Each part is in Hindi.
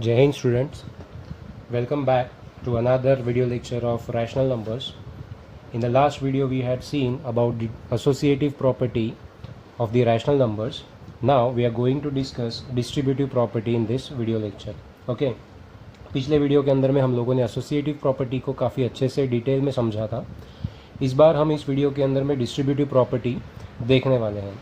Jai Hind students, welcome back to another video lecture of rational numbers. In the last video we had seen about the associative property of the rational numbers. Now we are going to discuss distributive property in this video lecture. Okay. पिछले वीडियो के अंदर में हम लोगों ने एसोसिएटिव प्रॉपर्टी को काफ़ी अच्छे से डिटेल में समझा था. इस बार हम इस वीडियो के अंदर में डिस्ट्रीब्यूटिव प्रॉपर्टी देखने वाले हैं.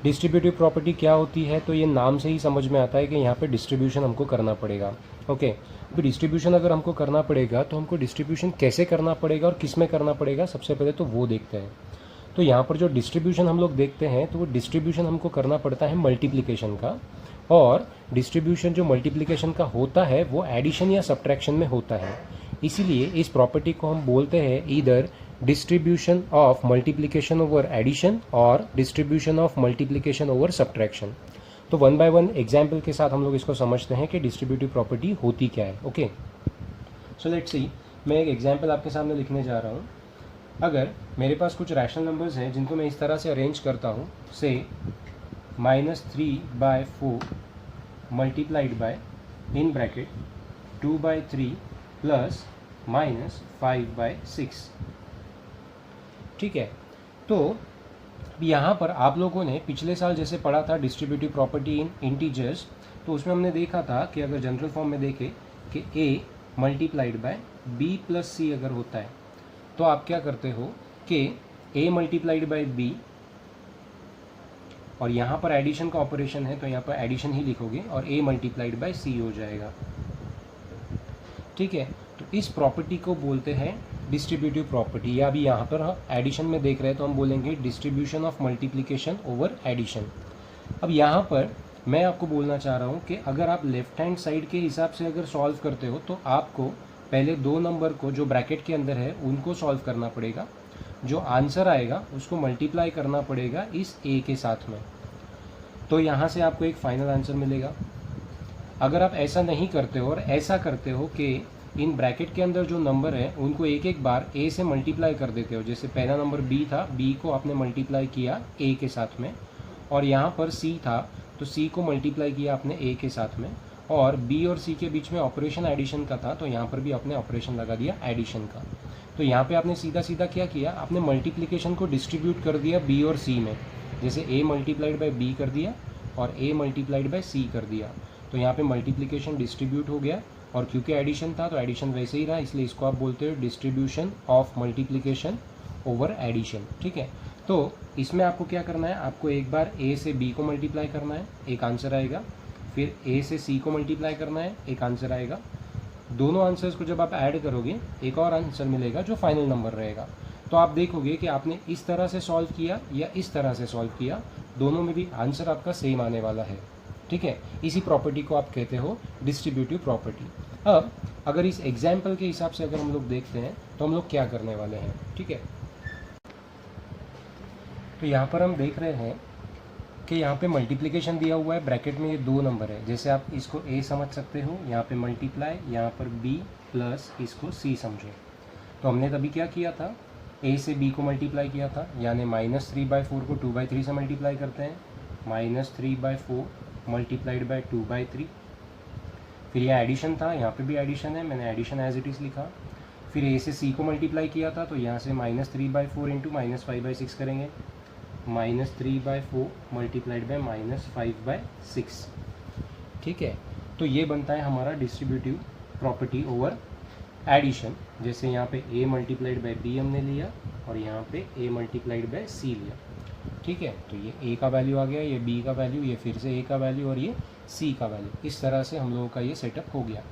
डिस्ट्रीब्यूटिव प्रॉपर्टी क्या होती है, तो ये नाम से ही समझ में आता है कि यहाँ पे डिस्ट्रीब्यूशन हमको करना पड़ेगा. ओके, अभी डिस्ट्रीब्यूशन अगर हमको करना पड़ेगा तो हमको डिस्ट्रीब्यूशन कैसे करना पड़ेगा और किस में करना पड़ेगा, सबसे पहले तो वो देखते हैं. तो यहाँ पर जो डिस्ट्रीब्यूशन हम लोग देखते हैं तो वो डिस्ट्रीब्यूशन हमको करना पड़ता है मल्टीप्लिकेशन का, और डिस्ट्रीब्यूशन जो मल्टीप्लिकेशन का होता है वो एडिशन या सब्ट्रैक्शन में होता है. इसीलिए इस प्रॉपर्टी को हम बोलते हैं either distribution of multiplication over addition और distribution of multiplication over subtraction. तो वन बाय वन एग्जाम्पल के साथ हम लोग इसको समझते हैं कि डिस्ट्रीब्यूटिव प्रॉपर्टी होती क्या है. ओके, सो लेट्स सी, मैं एक एग्जाम्पल आपके सामने लिखने जा रहा हूँ. अगर मेरे पास कुछ रैशनल नंबर्स हैं जिनको मैं इस तरह से अरेंज करता हूँ, से -3/4 multiplied by in bracket 2/3 plus -5/6. ठीक है, तो यहाँ पर आप लोगों ने पिछले साल जैसे पढ़ा था डिस्ट्रीब्यूटिव प्रॉपर्टी इन इंटीजर्स, तो उसमें हमने देखा था कि अगर जनरल फॉर्म में देखें कि a multiplied by b plus c अगर होता है तो आप क्या करते हो कि a मल्टीप्लाइड बाय b, और यहाँ पर एडिशन का ऑपरेशन है तो यहाँ पर एडिशन ही लिखोगे और a मल्टीप्लाइड बाय c हो जाएगा. ठीक है, तो इस प्रॉपर्टी को बोलते हैं डिस्ट्रीब्यूटिव प्रॉपर्टी, या अभी यहाँ पर एडिशन में देख रहे हैं तो हम बोलेंगे distribution of multiplication over addition. अब यहाँ पर मैं आपको बोलना चाह रहा हूँ कि अगर आप लेफ्ट हैंड साइड के हिसाब से अगर सॉल्व करते हो तो आपको पहले दो नंबर को जो ब्रैकेट के अंदर है उनको सॉल्व करना पड़ेगा. जो आंसर आएगा उसको मल्टीप्लाई करना पड़ेगा इस a के साथ में, तो यहाँ से आपको एक फाइनल आंसर मिलेगा. अगर आप ऐसा नहीं करते हो और ऐसा करते हो कि इन ब्रैकेट के अंदर जो नंबर है उनको एक एक बार a से मल्टीप्लाई कर देते हो, जैसे पहला नंबर b था, b को आपने मल्टीप्लाई किया a के साथ में, और यहाँ पर c था तो c को मल्टीप्लाई किया आपने a के साथ में, और b और c के बीच में ऑपरेशन एडिशन का था तो यहाँ पर भी आपने ऑपरेशन लगा दिया एडिशन का. तो यहाँ पे आपने सीधा सीधा क्या किया, आपने मल्टीप्लिकेशन को डिस्ट्रीब्यूट कर दिया b और c में, जैसे a मल्टीप्लाइड बाय b कर दिया और a मल्टीप्लाइड बाय c कर दिया. तो यहाँ पे मल्टीप्लिकेशन डिस्ट्रीब्यूट हो गया, और क्योंकि एडिशन था तो एडिशन वैसे ही रहा, इसलिए इसको आप बोलते हो distribution of multiplication over addition. ठीक है, तो इसमें आपको क्या करना है, आपको एक बार a से b को मल्टीप्लाई करना है, एक आंसर आएगा, फिर a से c को मल्टीप्लाई करना है, एक आंसर आएगा. दोनों आंसर्स को जब आप ऐड करोगे एक और आंसर मिलेगा जो फाइनल नंबर रहेगा. तो आप देखोगे कि आपने इस तरह से सॉल्व किया या इस तरह से सॉल्व किया, दोनों में भी आंसर आपका सेम आने वाला है. ठीक है, इसी प्रॉपर्टी को आप कहते हो डिस्ट्रीब्यूटिव प्रॉपर्टी. अब अगर इस एग्जाम्पल के हिसाब से अगर हम लोग देखते हैं तो हम लोग क्या करने वाले हैं. ठीक है, तो यहाँ पर हम देख रहे हैं कि यहाँ पे मल्टीप्लिकेशन दिया हुआ है, ब्रैकेट में ये दो नंबर है, जैसे आप इसको a समझ सकते हो, यहाँ पे मल्टीप्लाई, यहाँ पर b प्लस इसको c समझो. तो हमने तभी क्या किया था, a से b को मल्टीप्लाई किया था, यानी -3/4 को 2/3 से मल्टीप्लाई करते हैं, -3/4 मल्टीप्लाइड बाय 2/3. फिर यहाँ एडिशन था, यहाँ पे भी एडिशन है, मैंने एडिशन एज इट इज़ लिखा. फिर a से c को मल्टीप्लाई किया था तो यहाँ से -3/4 इंटू -5/6 करेंगे, -3/4 मल्टीप्लाइड बाय -5/6. ठीक है, तो ये बनता है हमारा डिस्ट्रीब्यूटिव प्रॉपर्टी ओवर एडिशन. जैसे यहाँ पे a मल्टीप्लाइड बाय b हमने लिया और यहाँ पे a मल्टीप्लाइड बाय c लिया. ठीक है, तो ये a का वैल्यू आ गया, ये b का वैल्यू, ये फिर से a का वैल्यू और ये c का वैल्यू. इस तरह से हम लोगों का ये सेटअप हो गया.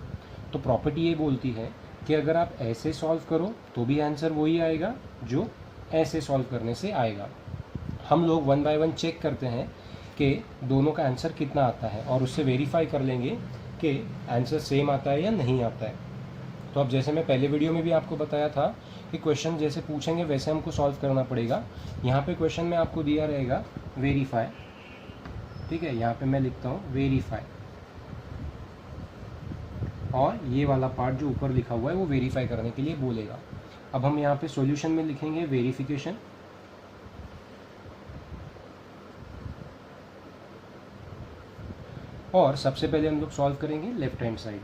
तो प्रॉपर्टी ये बोलती है कि अगर आप ऐसे सॉल्व करो तो भी आंसर वही आएगा जो ऐसे सॉल्व करने से आएगा. हम लोग वन बाय वन चेक करते हैं कि दोनों का आंसर कितना आता है और उससे वेरीफाई कर लेंगे कि आंसर सेम आता है या नहीं आता है. तो अब जैसे मैं पहले वीडियो में भी आपको बताया था कि क्वेश्चन जैसे पूछेंगे वैसे हमको सॉल्व करना पड़ेगा. यहाँ पे क्वेश्चन में आपको दिया रहेगा वेरीफाई. ठीक है, यहाँ पे मैं लिखता हूँ वेरीफाई, और ये वाला पार्ट जो ऊपर लिखा हुआ है वो वेरीफाई करने के लिए बोलेगा. अब हम यहाँ पे सॉल्यूशन में लिखेंगे वेरिफिकेशन. और सबसे पहले हम लोग सॉल्व करेंगे left hand side.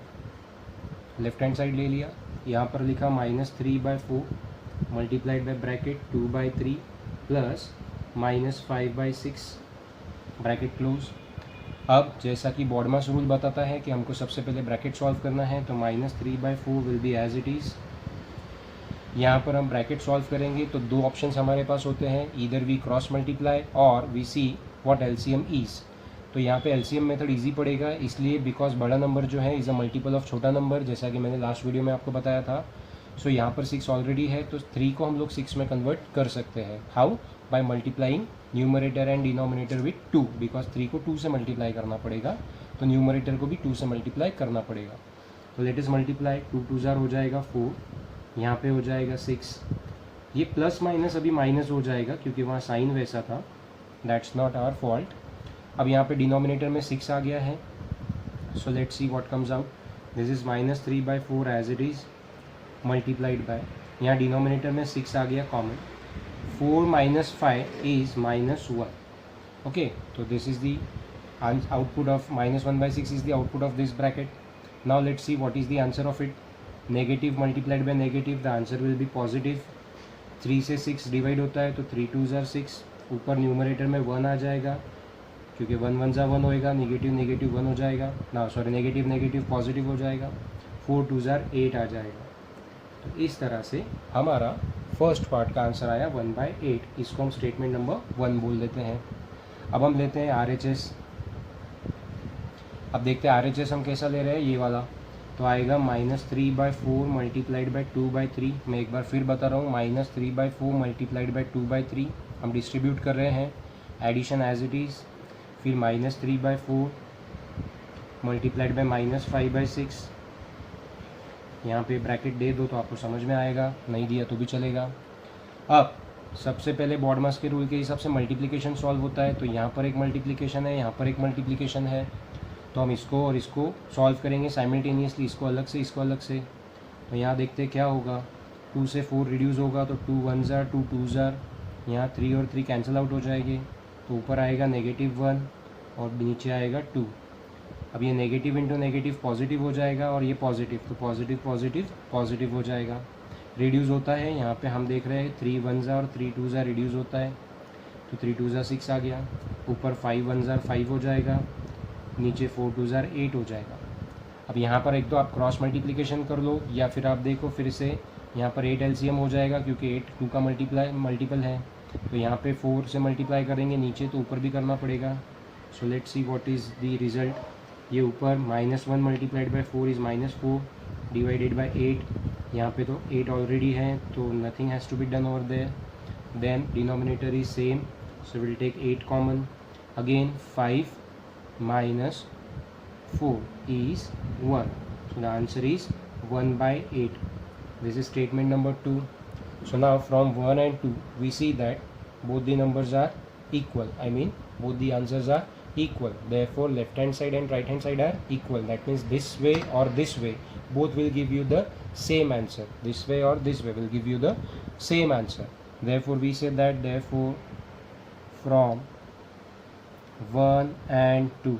Left hand side ले लिया, यहाँ पर लिखा -3/4 multiplied by bracket 2/3 plus -5/6 bracket close. अब जैसा कि बॉडमास रूल बताता है कि हमको सबसे पहले ब्रैकेट सॉल्व करना है, तो -3/4 will be as it is. यहाँ पर हम ब्रैकेट सॉल्व करेंगे तो दो ऑप्शंस हमारे पास होते हैं, ईदर वी क्रॉस मल्टीप्लाई और we see what LCM is. तो यहाँ पे एलसीएम मेथड इजी पड़ेगा, इसलिए बिकॉज बड़ा नंबर जो है इज़ अ मल्टीपल ऑफ छोटा नंबर, जैसा कि मैंने लास्ट वीडियो में आपको बताया था। सो यहाँ पर 6 ऑलरेडी है, तो 3 को हम लोग 6 में कन्वर्ट कर सकते हैं। How? By multiplying numerator and denominator with 2, because 3 को 2 से मल्टीप्लाई करना पड़ेगा, तो न्यूमरेटर को भी 2 से मल्टीप्लाई करना पड़ेगा। तो लेट अस मल्टीप्लाई, 2 2 ज़ार हो जाएगा 4, यहाँ पे हो जाएगा 6। ये प्लस माइनस अभी माइनस हो जाएगा क्योंकि वहाँ साइन वैसा था, दैट्स नॉट आवर फॉल्ट। अब यहाँ पे डिनोमिनेटर में 6 आ गया है, so let's see what comes out. This is -3/4 as it is multiplied by, यहाँ डिनोमिनेटर में 6 आ गया कॉमन, 4 - 5 इज़ -1। ओके, तो this is the output of -1/6 is the output of this bracket. Now let's see what is the answer of it. Negative multiplied by negative, the answer will be positive. 3 से 6 डिवाइड होता है तो 3 2 ज़ार 6, ऊपर न्यूमरेटर में 1 आ जाएगा क्योंकि 1 1 ज़ा 1 होएगा, नेगेटिव नेगेटिव 1 हो जाएगा ना, सॉरी नेगेटिव नेगेटिव पॉजिटिव हो जाएगा, 4 2 ज़ार 8 आ जाएगा। तो इस तरह से हमारा फर्स्ट पार्ट का आंसर आया 1/8। इसको हम स्टेटमेंट नंबर 1 बोल देते हैं। अब हम लेते हैं RHS। अब देखते हैं RHS हम कैसा ले रहे हैं, ये वाला। तो आएगा -3/4 मल्टीप्लाइड बाय 2/3। मैं एक बार फिर बता रहा हूँ, -3/4 मल्टीप्लाइड बाय 2/3। हम डिस्ट्रीब्यूट कर रहे हैं, एडिशन एज इट इज़, फिर -3/4 मल्टीप्लाइड बाय -5/6। यहाँ पे ब्रैकेट दे दो तो आपको समझ में आएगा, नहीं दिया तो भी चलेगा। अब सबसे पहले बॉडमास के रूल के हिसाब से मल्टीप्लिकेशन सॉल्व होता है, तो यहाँ पर एक मल्टीप्लिकेशन है, यहाँ पर एक मल्टीप्लिकेशन है, तो हम इसको और इसको सॉल्व करेंगे साइमल्टेनियसली, इसको अलग से इसको अलग से। तो यहाँ देखते हैं क्या होगा, 2 से 4 रिड्यूस होगा तो 2 1 ज़ार 2 2 ज़ार, यहाँ 3 और 3 कैंसिल आउट हो जाएंगे, तो ऊपर आएगा -1 और नीचे आएगा 2। अब ये नेगेटिव इंटू नेगेटिव पॉजिटिव हो जाएगा और ये पॉजिटिव, तो पॉजिटिव पॉजिटिव पॉजिटिव हो जाएगा। रिड्यूस होता है, यहाँ पे हम देख रहे हैं 3 1 ज़ार और 3 2 ज़ार रिड्यूस होता है, तो 3 2 ज़ार 6 आ गया, ऊपर 5 1 ज़ार 5 हो जाएगा, नीचे 4 2 ज़ार 8 हो जाएगा। अब यहाँ पर एक तो आप क्रॉस मल्टीप्लिकेशन कर लो या फिर आप देखो फिर से यहाँ पर 8 एलसीएम हो जाएगा क्योंकि 8 2 का मल्टीपल है, तो यहाँ पे 4 से मल्टीप्लाई करेंगे नीचे तो ऊपर भी करना पड़ेगा। So let's see what is the result. ये ऊपर -1 multiplied by 4 is -4 divided by 8, यहाँ पे तो 8 ऑलरेडी है तो nothing has to be done over there. Then denominator is same, so will take 8 common, again 5 - 4 is 1. So the answer is 1/8. This is statement number 2. So now from 1 and 2 we see that both the numbers are equal. I mean both the answers are equal. Therefore left hand side and right hand side are equal. That means this way or this way both will give you the same answer. This way or this way will give you the same answer. Therefore we say that therefore from 1 and 2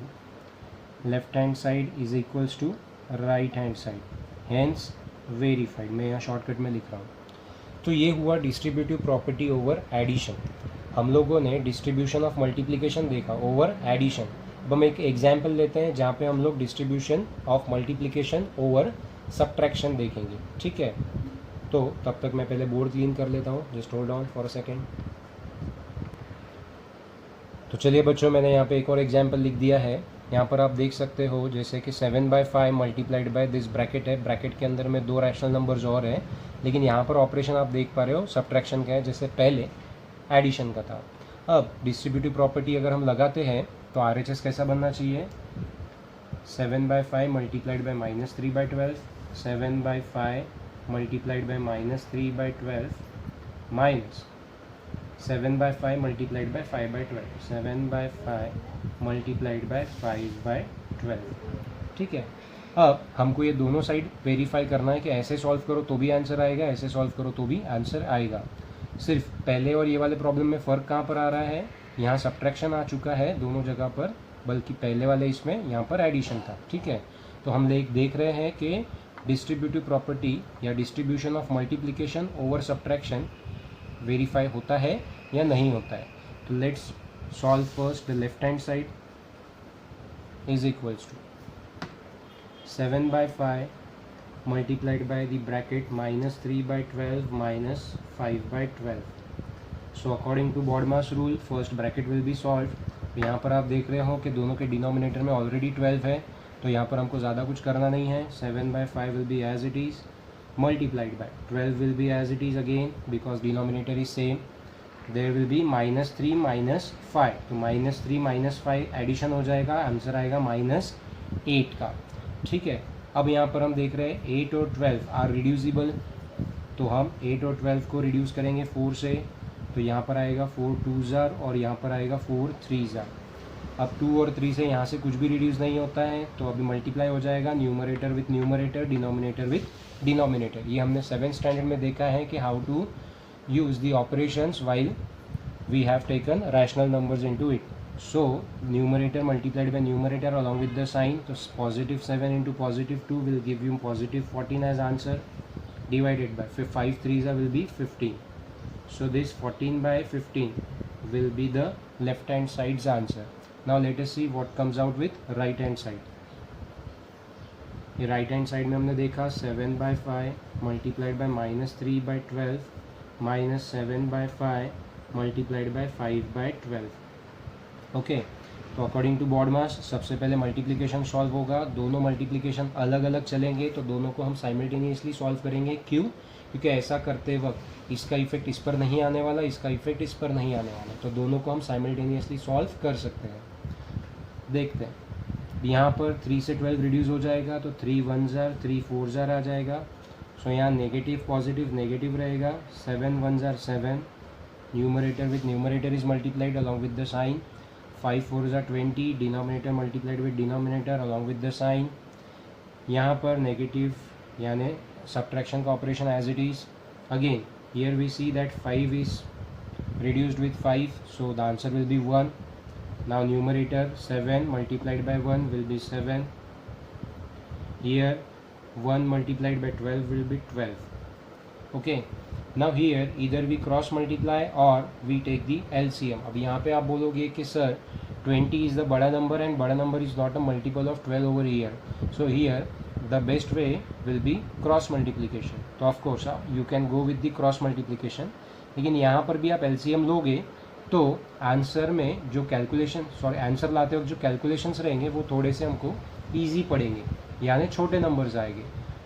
left hand side is equals to right hand side, hence verified। मैं यहाँ शॉर्टकट में लिख रहा हूँ। तो ये हुआ डिस्ट्रीब्यूटिव प्रॉपर्टी ओवर एडिशन। हम लोगों ने डिस्ट्रीब्यूशन ऑफ मल्टीप्लिकेशन देखा ओवर एडिशन। अब हम एक एग्जाम्पल लेते हैं जहाँ पे हम लोग distribution of multiplication over subtraction देखेंगे, ठीक है। तो तब तक मैं पहले बोर्ड क्लीन कर लेता हूँ, just hold on for a second. तो चलिए बच्चों, मैंने यहाँ पे एक और एग्जाम्पल लिख दिया है। यहाँ पर आप देख सकते हो जैसे कि 7/5 मल्टीप्लाइड बाय दिस ब्रैकेट है, ब्रैकेट के अंदर में 2 रैशनल नंबर्स और हैं, लेकिन यहाँ पर ऑपरेशन आप देख पा रहे हो सब्ट्रैक्शन का है जैसे पहले एडिशन का था। अब डिस्ट्रीब्यूटिव प्रॉपर्टी अगर हम लगाते हैं तो RHS कैसा बनना चाहिए, 7/5 multiplied by -3/12, 7/5 multiplied by -3/12 minus 7/5 multiplied by 5/12, 7/5 multiplied by 5/12, ठीक है। अब हमको ये दोनों साइड वेरीफाई करना है कि ऐसे सॉल्व करो तो भी आंसर आएगा, ऐसे सॉल्व करो तो भी आंसर आएगा। सिर्फ पहले और ये वाले प्रॉब्लम में फ़र्क कहाँ पर आ रहा है, यहाँ सब्ट्रैक्शन आ चुका है दोनों जगह पर, बल्कि पहले वाले इसमें यहाँ पर एडिशन था। ठीक है, तो हम देख रहे हैं कि डिस्ट्रीब्यूटिव प्रॉपर्टी या distribution of multiplication over subtraction verify होता है या नहीं होता है। तो let's solve first. The left hand side is equals to 7/5 multiplied by the bracket -3/12 minus 5/12. So according to BODMAS rule, first bracket will be solved. यहाँ पर आप देख रहे हो कि दोनों के डिनोमिनेटर में ऑलरेडी 12 है, तो यहाँ पर हमको ज़्यादा कुछ करना नहीं है। 7/5 will be as it is, multiplied by 12 will be as it is again because denominator is same. There will be -3 - 5, तो -3 - 5 एडिशन हो जाएगा, आंसर आएगा -8 का। ठीक है, अब यहाँ पर हम देख रहे हैं 8 और 12 आर रिड्यूसिबल, तो हम 8 और 12 को रिड्यूस करेंगे 4 से, तो यहाँ पर आएगा 4 2s और यहाँ पर आएगा 4 3s। अब 2 और 3 से यहाँ से कुछ भी रिड्यूस नहीं होता है, तो अभी मल्टीप्लाई हो जाएगा numerator with numerator, denominator with denominator. ये हमने 7th स्टैंडर्ड में देखा है कि how to use the operations while we have taken rational numbers into it. So numerator multiplied by numerator along with the sign, so +7 into +2 will give you +14 as answer, divided by 5 3s will be 15. So this 14/15 will be the left hand side's answer. Now let us see what comes out with right hand side. ये right hand side में हमने देखा 7/5 multiplied by -3/12 minus 7/5 multiplied by 5/12. Okay, तो अकॉर्डिंग टू BODMAS सबसे पहले मल्टीप्लिकेशन सॉल्व होगा। दोनों मल्टीप्लिकेशन अलग अलग चलेंगे, तो दोनों को हम साइमल्टेनियसली सॉल्व करेंगे। क्यों? क्योंकि ऐसा करते वक्त इसका इफेक्ट इस पर नहीं आने वाला, इसका इफेक्ट इस पर नहीं आने वाला, तो दोनों को हम साइमल्टेनियसली सॉल्व कर सकते हैं। देखते हैं, यहाँ पर 3 से 12 रिड्यूस हो जाएगा, तो 3 1s 3 4s आ जाएगा। सो यहाँ नेगेटिव पॉजिटिव नेगेटिव रहेगा, 7 1s 7, numerator with numerator is multiplied along with the sign, 5 4s 20, denominator multiplied with denominator along with the sign. यहाँ पर नेगेटिव यानी सब्ट्रैक्शन का operation as it is. Again here we see that 5 is reduced with 5, so the answer will be 1. Now numerator 7 multiplied by 1 will be 7. Here 1 multiplied by 12 will be 12. Okay, now here either we cross multiply or we take the LCM. अब यहाँ पे आप बोलोगे कि सर 20 is the बड़ा number and बड़ा number is not a multiple of 12 over here. So here the best way will be cross multiplication. तो of course you can go with the cross multiplication. लेकिन यहाँ पर भी आप LCM लोगे तो आंसर में जो आंसर लाते वक्त जो कैलकुलेशंस रहेंगे वो थोड़े से हमको ईजी पड़ेंगे, यानी छोटे नंबर्स आएंगे।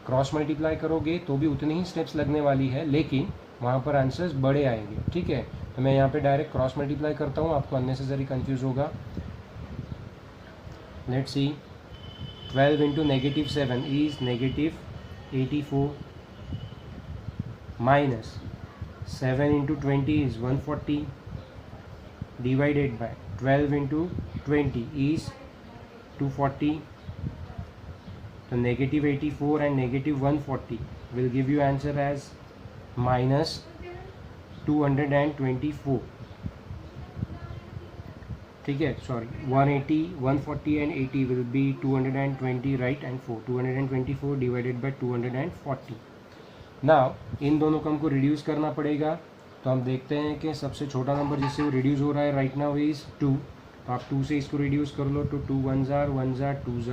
क्रॉस मल्टीप्लाई करोगे तो भी उतनी ही स्टेप्स लगने वाली है, लेकिन वहाँ पर आंसर्स बड़े आएंगे। ठीक है, तो मैं यहाँ पे डायरेक्ट क्रॉस मल्टीप्लाई करता हूँ, आपको अननेसेसरी कंफ्यूज होगा। Let's see, 12 into -7 is -84 minus 7 into 20 is 140 divided by 12 into 20 is 240. So -84 and -140 will give you answer as -224. ठीक है, sorry 180, 140 and 80 will be 220 right and 4. 224 divided by 240. Now in दोनों को हमको रिड्यूस करना पड़ेगा, तो हम देखते हैं कि सबसे छोटा नंबर जिससे वो रिड्यूस हो रहा है राइट नाउ इज़ 2, तो आप 2 से इसको रिड्यूस कर लो, तो 2 1s 2s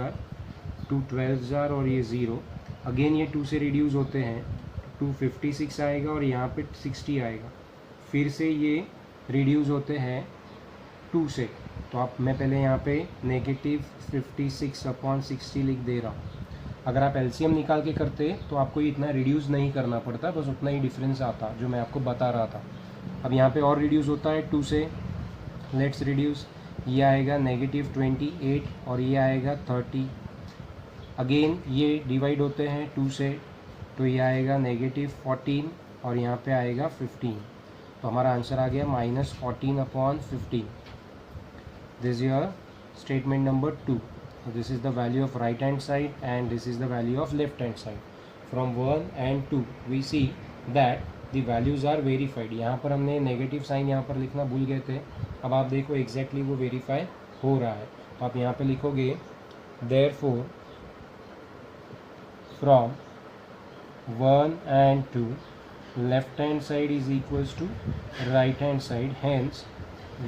2 12s और ये 0। अगेन ये 2 से रिड्यूस होते हैं, 256 आएगा और यहाँ पे 60 आएगा। फिर से ये रिड्यूस होते हैं 2 से, तो आप मैं पहले यहाँ पे -56/60 लिख दे रहा हूँ। अगर आप LCM निकाल के करते तो आपको इतना रिड्यूस नहीं करना पड़ता, बस उतना ही डिफरेंस आता जो मैं आपको बता रहा था। अब यहाँ पे और रिड्यूस होता है 2 से, लेट्स रिड्यूस, ये आएगा -28 और ये आएगा 30। अगेन ये डिवाइड होते हैं 2 से, तो ये आएगा -14 और यहाँ पे आएगा 15, तो हमारा आंसर आ गया -14/15। This your statement number 2. So this is the value of right hand side and this is the value of left hand side. From 1 and 2 we see that the values are verified. यहाँ पर हमने नेगेटिव साइन यहाँ पर लिखना भूल गए थे, अब आप देखो एग्जैक्टली वो वेरीफाई हो रहा है। तो आप यहाँ पे लिखोगे therefore from 1 and 2 left hand side is equals to right hand side, hence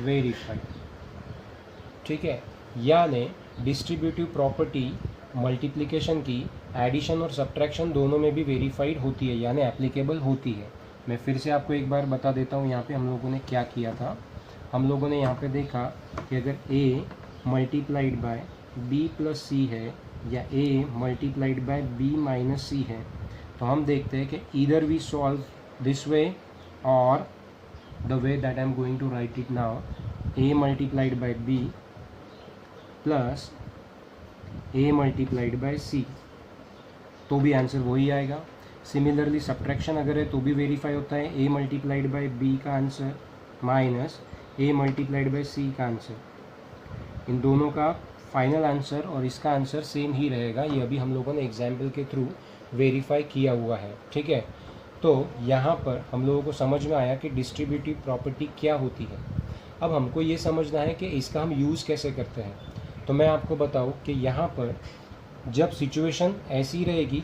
verified। ठीक है, यानी डिस्ट्रीब्यूटिव प्रॉपर्टी मल्टीप्लिकेशन की एडिशन और सब्ट्रैक्शन दोनों में भी वेरीफाइड होती है, यानी एप्लीकेबल होती है। मैं फिर से आपको एक बार बता देता हूँ यहाँ पे हम लोगों ने क्या किया था। हम लोगों ने यहाँ पे देखा कि अगर a multiplied by b plus C है या a multiplied by b minus C है, तो हम देखते हैं कि either we solve this way और the way that I am going to write it now, a multiplied by b plus a multiplied by c, तो भी आंसर वही आएगा। सिमिलरली सब्ट्रैक्शन अगर है तो भी वेरीफाई होता है, a मल्टीप्लाइड बाय b का answer minus a multiplied by c का आंसर। इन दोनों का फाइनल आंसर और इसका आंसर सेम ही रहेगा। ये अभी हम लोगों ने एग्जाम्पल के थ्रू वेरीफाई किया हुआ है। ठीक है, तो यहाँ पर हम लोगों को समझ में आया कि डिस्ट्रीब्यूटिव प्रॉपर्टी क्या होती है। अब हमको ये समझना है कि इसका हम यूज़ कैसे करते हैं। तो मैं आपको बताऊँ कि यहाँ पर जब सिचुएशन ऐसी रहेगी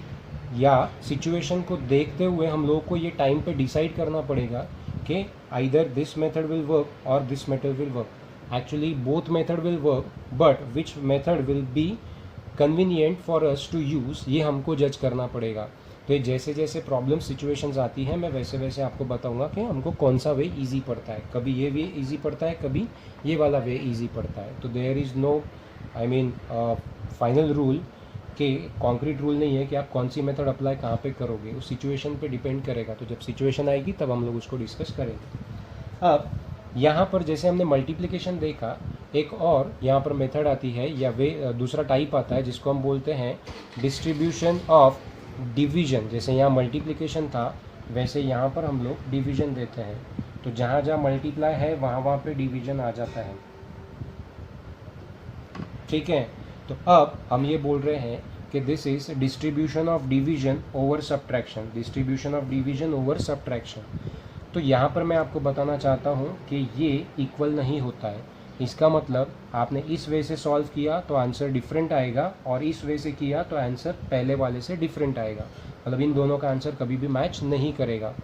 या सिचुएशन को देखते हुए हम लोगों को ये टाइम पे डिसाइड करना पड़ेगा कि either this method will work और this method will work. Actually both method will work, but which method will be convenient for us to use, ये हमको जज करना पड़ेगा। तो जैसे जैसे प्रॉब्लम सिचुएशंस आती हैं मैं वैसे वैसे आपको बताऊंगा कि हमको कौन सा वे इजी पड़ता है। कभी ये वे इजी पड़ता है, कभी ये वाला वे इजी पड़ता है। तो there is no final rule कि कॉन्क्रीट रूल नहीं है कि आप कौन सी मेथड अप्लाई कहाँ पे करोगे, उस सिचुएशन पे डिपेंड करेगा। तो जब सिचुएशन आएगी तब हम लोग उसको डिस्कस करेंगे। अब यहाँ पर जैसे हमने मल्टीप्लिकेशन देखा, एक और यहाँ पर मेथड आती है या वे दूसरा टाइप आता है जिसको हम बोलते हैं डिस्ट्रीब्यूशन ऑफ डिवीजन। जैसे यहाँ मल्टीप्लिकेशन था वैसे यहाँ पर हम लोग डिवीजन देते हैं। तो जहाँ जहाँ मल्टीप्लाई है वहाँ पे डिवीजन आ जाता है। ठीक है, तो अब हम ये बोल रहे हैं कि this is distribution of division over subtraction, distribution of division over subtraction. तो यहाँ पर मैं आपको बताना चाहता हूँ कि ये इक्वल नहीं होता है। इसका मतलब आपने इस वे से सॉल्व किया तो आंसर डिफरेंट आएगा और इस वे से किया तो आंसर पहले वाले से डिफरेंट आएगा। मतलब इन दोनों का आंसर कभी भी मैच नहीं करेगा।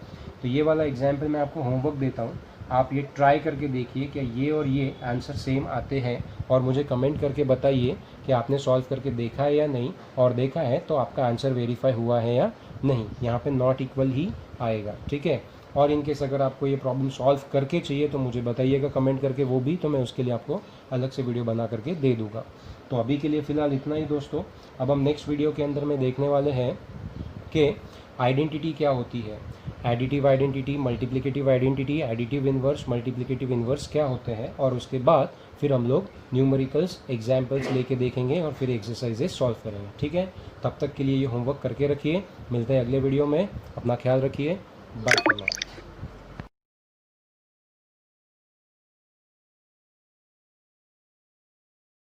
तो ये वाला एग्जाम्पल मैं आपको होमवर्क देता हूँ, आप ये ट्राई करके देखिए कि ये और ये आंसर सेम आते हैं और मुझे कमेंट करके बताइए कि आपने सॉल्व करके देखा है या नहीं, और देखा है तो आपका आंसर वेरीफाई हुआ है या नहीं। यहाँ पे नॉट इक्वल ही आएगा। ठीक है, और इन केस अगर आपको ये प्रॉब्लम सॉल्व करके चाहिए तो मुझे बताइएगा कमेंट करके वो भी, तो मैं उसके लिए आपको अलग से वीडियो बना करके दे दूँगा। तो अभी के लिए फ़िलहाल इतना ही दोस्तों। अब हम नेक्स्ट वीडियो के अंदर में देखने वाले हैं कि आइडेंटिटी क्या होती है, additive identity, multiplicative identity, additive inverse, multiplicative inverse क्या होते हैं, और उसके बाद फिर हम लोग न्यूमेरिकल्स एग्जाम्पल्स लेके देखेंगे और फिर एक्सरसाइजेस सॉल्व करेंगे। ठीक है, तब तक के लिए ये होमवर्क करके रखिए। मिलते हैं अगले वीडियो में, अपना ख्याल रखिए, बाय।